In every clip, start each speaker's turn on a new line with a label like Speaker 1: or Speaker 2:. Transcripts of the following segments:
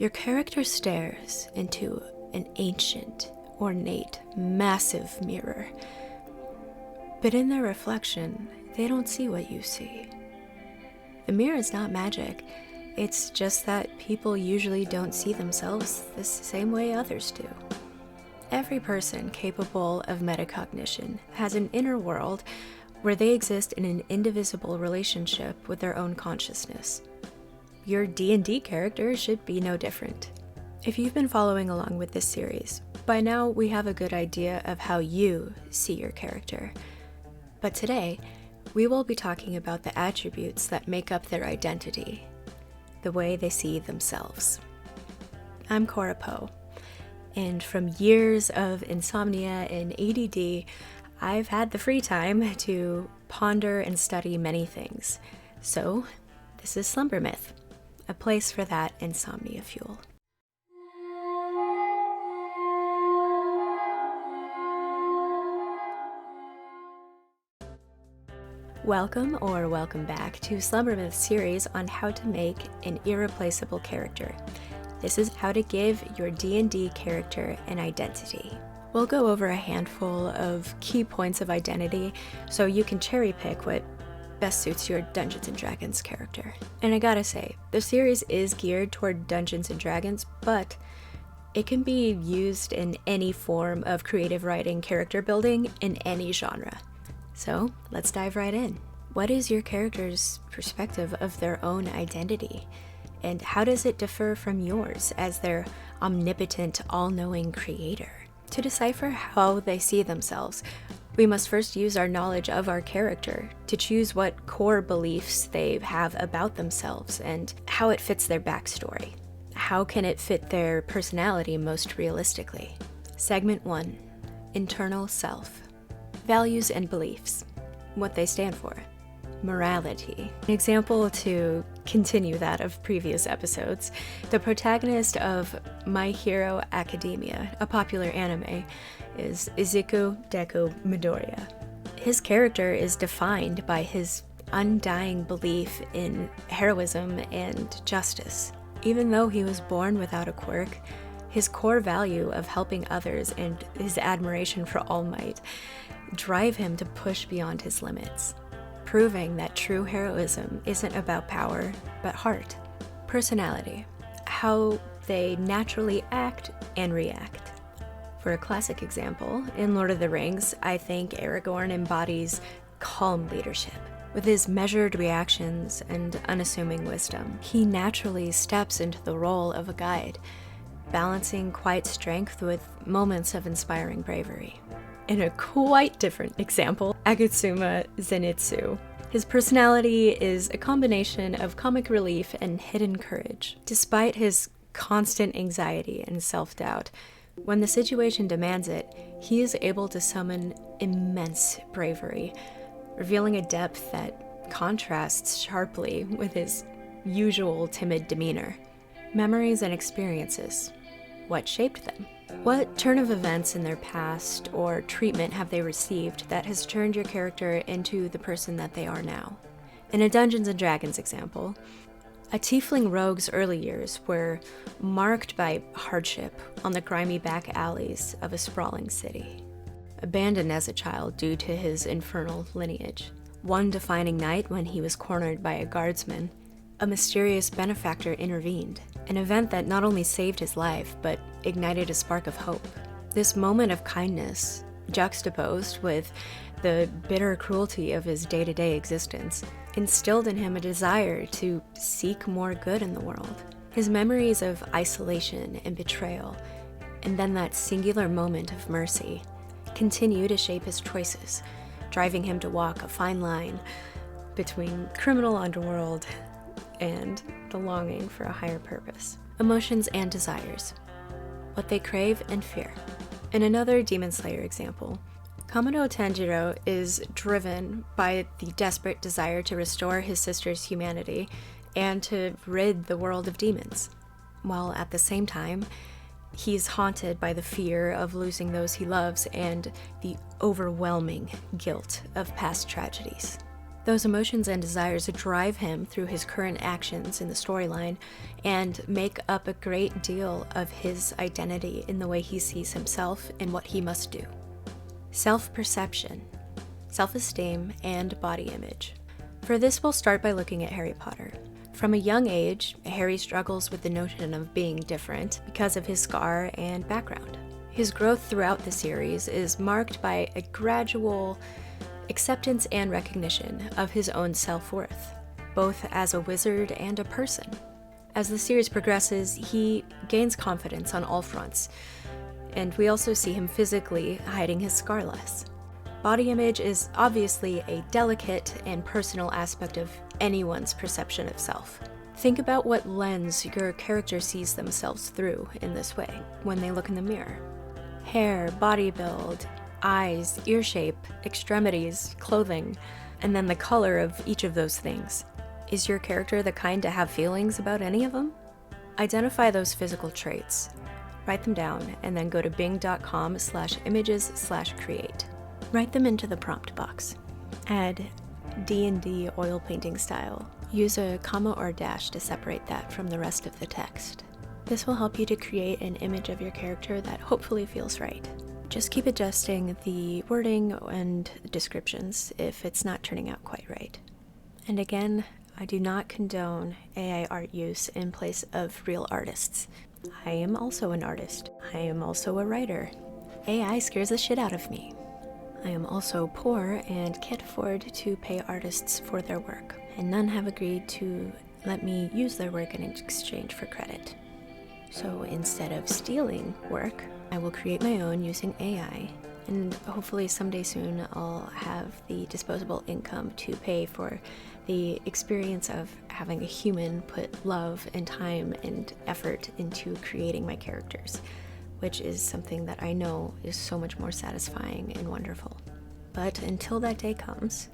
Speaker 1: Your character stares into an ancient, ornate, massive mirror. But in their reflection, they don't see what you see. The mirror is not magic. It's just that people usually don't see themselves the same way others do. Every person capable of metacognition has an inner world where they exist in an indivisible relationship with their own consciousness. Your D&D character should be no different. If you've been following along with this series, by now we have a good idea of how you see your character. But today, we will be talking about the attributes that make up their identity, the way they see themselves. I'm Cora Poe, and from years of insomnia and ADD, I've had the free time to ponder and study many things. So, this is Slumber Myth, a place for that insomnia fuel. Welcome or welcome back to Slumber Myth series on how to make an irreplaceable character. This is how to give your D&D character an identity. We'll go over a handful of key points of identity so you can cherry pick what best suits your Dungeons & Dragons character. And I gotta say, the series is geared toward Dungeons & Dragons, but it can be used in any form of creative writing, character building, in any genre. So let's dive right in. What is your character's perspective of their own identity? And how does it differ from yours as their omnipotent, all-knowing creator? To decipher how they see themselves, we must first use our knowledge of our character to choose what core beliefs they have about themselves and how it fits their backstory. How can it fit their personality most realistically? Segment 1. Internal Self. Values and beliefs. What they stand for. Morality. An example to continue that of previous episodes, the protagonist of My Hero Academia, a popular anime, is Izuku Deku Midoriya. His character is defined by his undying belief in heroism and justice. Even though he was born without a quirk, his core value of helping others and his admiration for All Might drive him to push beyond his limits, proving that true heroism isn't about power, but heart. Personality. How they naturally act and react. For a classic example, in Lord of the Rings, I think Aragorn embodies calm leadership. With his measured reactions and unassuming wisdom, he naturally steps into the role of a guide, balancing quiet strength with moments of inspiring bravery. In a quite different example, Agatsuma Zenitsu. His personality is a combination of comic relief and hidden courage. Despite his constant anxiety and self-doubt, when the situation demands it, he is able to summon immense bravery, revealing a depth that contrasts sharply with his usual timid demeanor. Memories and experiences. What shaped them? What turn of events in their past or treatment have they received that has turned your character into the person that they are now? In a Dungeons & Dragons example, a tiefling rogue's early years were marked by hardship on the grimy back alleys of a sprawling city. Abandoned as a child due to his infernal lineage. One defining night when he was cornered by a guardsman, a mysterious benefactor intervened, an event that not only saved his life, but ignited a spark of hope. This moment of kindness, juxtaposed with the bitter cruelty of his day-to-day existence, instilled in him a desire to seek more good in the world. His memories of isolation and betrayal, and then that singular moment of mercy, continue to shape his choices, driving him to walk a fine line between criminal underworld and the longing for a higher purpose. Emotions and desires. What they crave and fear. In another Demon Slayer example, Kamado Tanjiro is driven by the desperate desire to restore his sister's humanity and to rid the world of demons, while at the same time, he's haunted by the fear of losing those he loves and the overwhelming guilt of past tragedies. Those emotions and desires drive him through his current actions in the storyline and make up a great deal of his identity in the way he sees himself and what he must do. Self-perception, self-esteem, and body image. For this, we'll start by looking at Harry Potter. From a young age, Harry struggles with the notion of being different because of his scar and background. His growth throughout the series is marked by a gradual acceptance and recognition of his own self-worth, both as a wizard and a person. As the series progresses, he gains confidence on all fronts, and we also see him physically hiding his scar less. Body image is obviously a delicate and personal aspect of anyone's perception of self. Think about what lens your character sees themselves through in this way when they look in the mirror. Hair, body build, eyes, ear shape, extremities, clothing, and then the color of each of those things. Is your character the kind to have feelings about any of them? Identify those physical traits, write them down, and then go to bing.com/images/create. Write them into the prompt box. Add D&D oil painting style. Use a comma or dash to separate that from the rest of the text. This will help you to create an image of your character that hopefully feels right. Just keep adjusting the wording and descriptions if it's not turning out quite right. And again, I do not condone AI art use in place of real artists. I am also an artist. I am also a writer. AI scares the shit out of me. I am also poor and can't afford to pay artists for their work, and none have agreed to let me use their work in exchange for credit. So instead of stealing work, I will create my own using AI, and hopefully someday soon I'll have the disposable income to pay for the experience of having a human put love and time and effort into creating my characters, which is something that I know is so much more satisfying and wonderful. But until that day comes,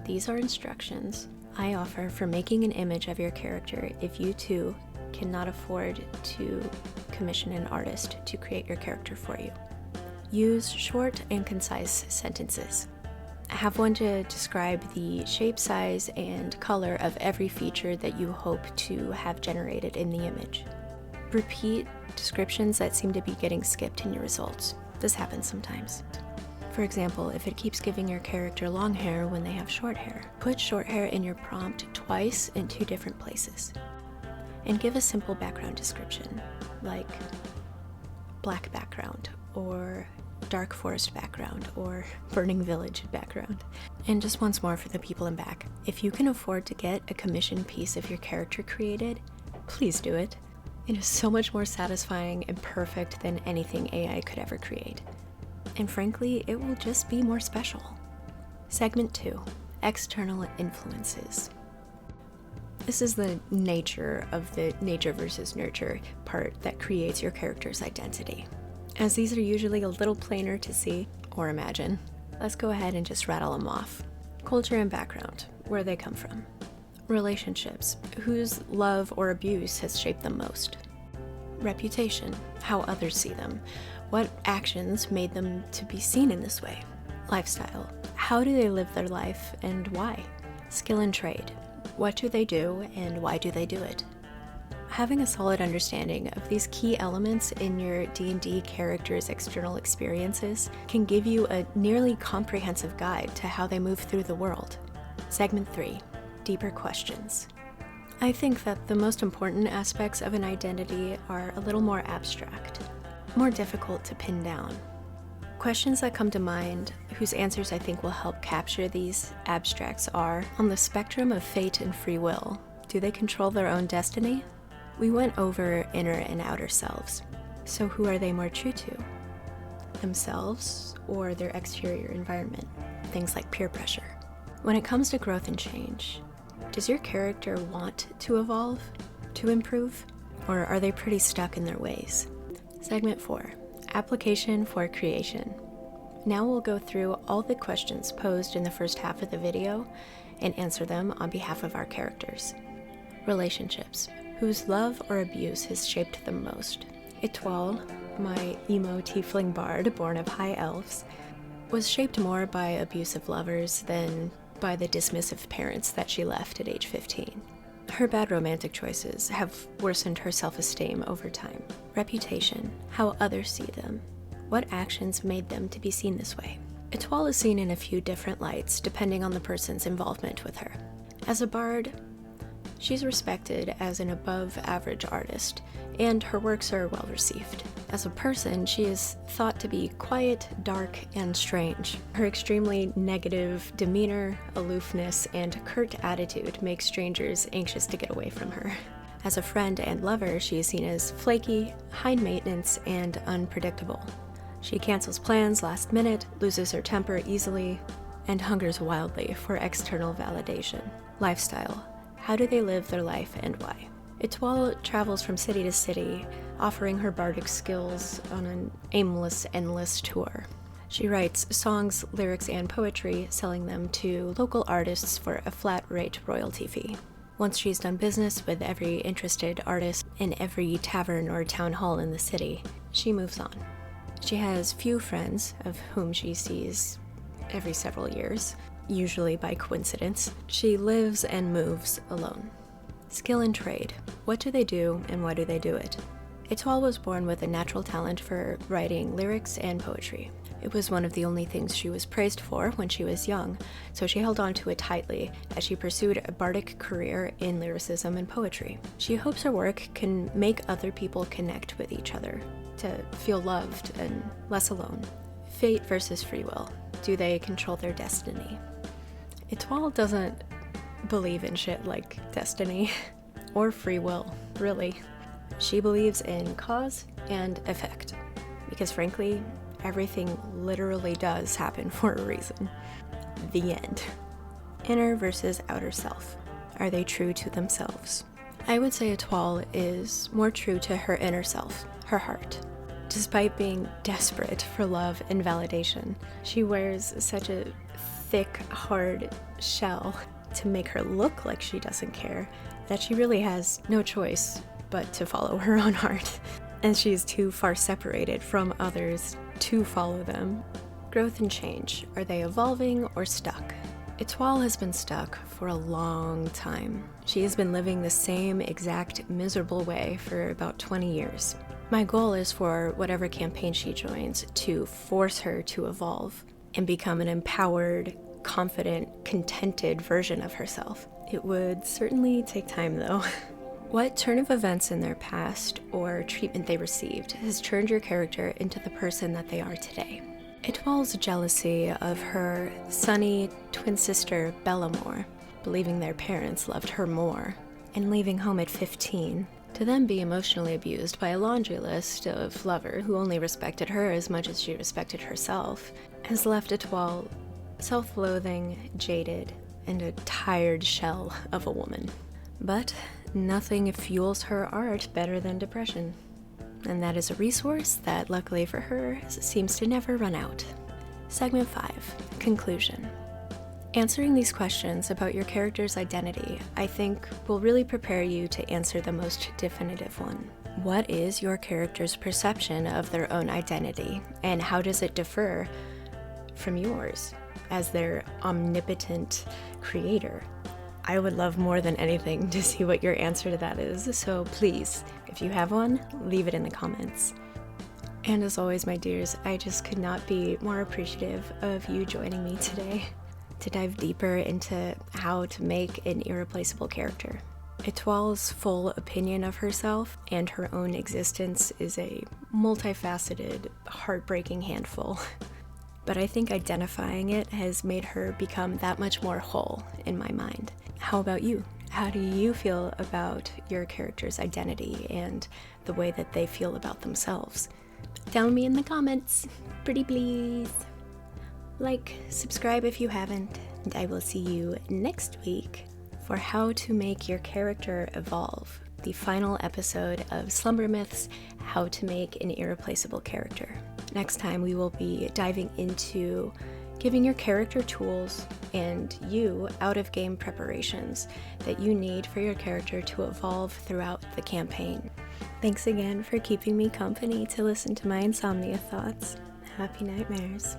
Speaker 1: these are instructions I offer for making an image of your character if you too cannot afford to commission an artist to create your character for you. Use short and concise sentences. Have one to describe the shape, size, and color of every feature that you hope to have generated in the image. Repeat descriptions that seem to be getting skipped in your results. This happens sometimes. For example, if it keeps giving your character long hair when they have short hair, put short hair in your prompt twice in 2 different places. And give a simple background description, like black background, or dark forest background, or burning village background. And just once more for the people in back, if you can afford to get a commissioned piece of your character created, please do it. It is so much more satisfying and perfect than anything AI could ever create. And frankly, it will just be more special. Segment 2, external influences. This is the nature of the nature versus nurture part that creates your character's identity. As these are usually a little plainer to see or imagine, let's go ahead and just rattle them off. Culture and background, where they come from. Relationships, whose love or abuse has shaped them most. Reputation, how others see them. What actions made them to be seen in this way? Lifestyle, how do they live their life and why? Skill and trade, what do they do and why do they do it? Having a solid understanding of these key elements in your D&D character's external experiences can give you a nearly comprehensive guide to how they move through the world. Segment 3. Deeper questions. I think that the most important aspects of an identity are a little more abstract, more difficult to pin down. Questions that come to mind, whose answers I think will help capture these abstracts are, on the spectrum of fate and free will, do they control their own destiny? We went over inner and outer selves, so who are they more true to? Themselves or their exterior environment? Things like peer pressure. When it comes to growth and change, does your character want to evolve, to improve, or are they pretty stuck in their ways? Segment 4, application for creation. Now we'll go through all the questions posed in the first half of the video and answer them on behalf of our characters. Relationships, whose love or abuse has shaped them most. Etoile, my emo tiefling bard born of high elves, was shaped more by abusive lovers than by the dismissive parents that she left at age 15. Her bad romantic choices have worsened her self-esteem over time. Reputation, how others see them, what actions made them to be seen this way. Étoile is seen in a few different lights depending on the person's involvement with her. As a bard, she's respected as an above-average artist, and her works are well received. As a person, she is thought to be quiet, dark, and strange. Her extremely negative demeanor, aloofness, and curt attitude make strangers anxious to get away from her. As a friend and lover, she is seen as flaky, high maintenance, and unpredictable. She cancels plans last minute, loses her temper easily, and hungers wildly for external validation. Lifestyle. How do they live their life and why? Étoile travels from city to city, offering her bardic skills on an aimless, endless tour. She writes songs, lyrics, and poetry, selling them to local artists for a flat-rate royalty fee. Once she's done business with every interested artist in every tavern or town hall in the city, she moves on. She has few friends, of whom she sees every several years, usually by coincidence. She lives and moves alone. Skill and trade. What do they do and why do they do it? Étoile was born with a natural talent for writing lyrics and poetry. It was one of the only things she was praised for when she was young, so she held on to it tightly as she pursued a bardic career in lyricism and poetry. She hopes her work can make other people connect with each other, to feel loved and less alone. Fate versus free will. Do they control their destiny? Étoile doesn't believe in shit like destiny or free will, really. She believes in cause and effect, because frankly, everything literally does happen for a reason. The end. Inner versus outer self. Are they true to themselves? I would say Étoile is more true to her inner self, her heart. Despite being desperate for love and validation, she wears such a thick, hard shell to make her look like she doesn't care that she really has no choice but to follow her own heart. And she's too far separated from others to follow them. Growth and change. Are they evolving or stuck? Étoile has been stuck for a long time. She has been living the same exact miserable way for about 20 years. My goal is for whatever campaign she joins to force her to evolve and become an empowered, confident, contented version of herself. It would certainly take time though. What turn of events in their past or treatment they received has turned your character into the person that they are today? Étoile's jealousy of her sunny twin sister Bellamore, believing their parents loved her more, and leaving home at 15, to then be emotionally abused by a laundry list of lover who only respected her as much as she respected herself, has left Étoile self-loathing, jaded, and a tired shell of a woman. But nothing fuels her art better than depression. And that is a resource that, luckily for her, seems to never run out. Segment 5. Conclusion. Answering these questions about your character's identity, I think, will really prepare you to answer the most definitive one. What is your character's perception of their own identity, and how does it differ from yours as their omnipotent creator? I would love more than anything to see what your answer to that is, so please, if you have one, leave it in the comments. And as always, my dears, I just could not be more appreciative of you joining me today to dive deeper into how to make an irreplaceable character. Étoile's full opinion of herself and her own existence is a multifaceted, heartbreaking handful. But I think identifying it has made her become that much more whole in my mind. How about you? How do you feel about your character's identity and the way that they feel about themselves? Tell me in the comments, pretty please. Like, subscribe if you haven't, and I will see you next week for how to make your character evolve, the final episode of Slumber Myths, How to Make an Irreplaceable Character. Next time we will be diving into giving your character tools and you out-of-game preparations that you need for your character to evolve throughout the campaign. Thanks again for keeping me company to listen to my insomnia thoughts. Happy nightmares.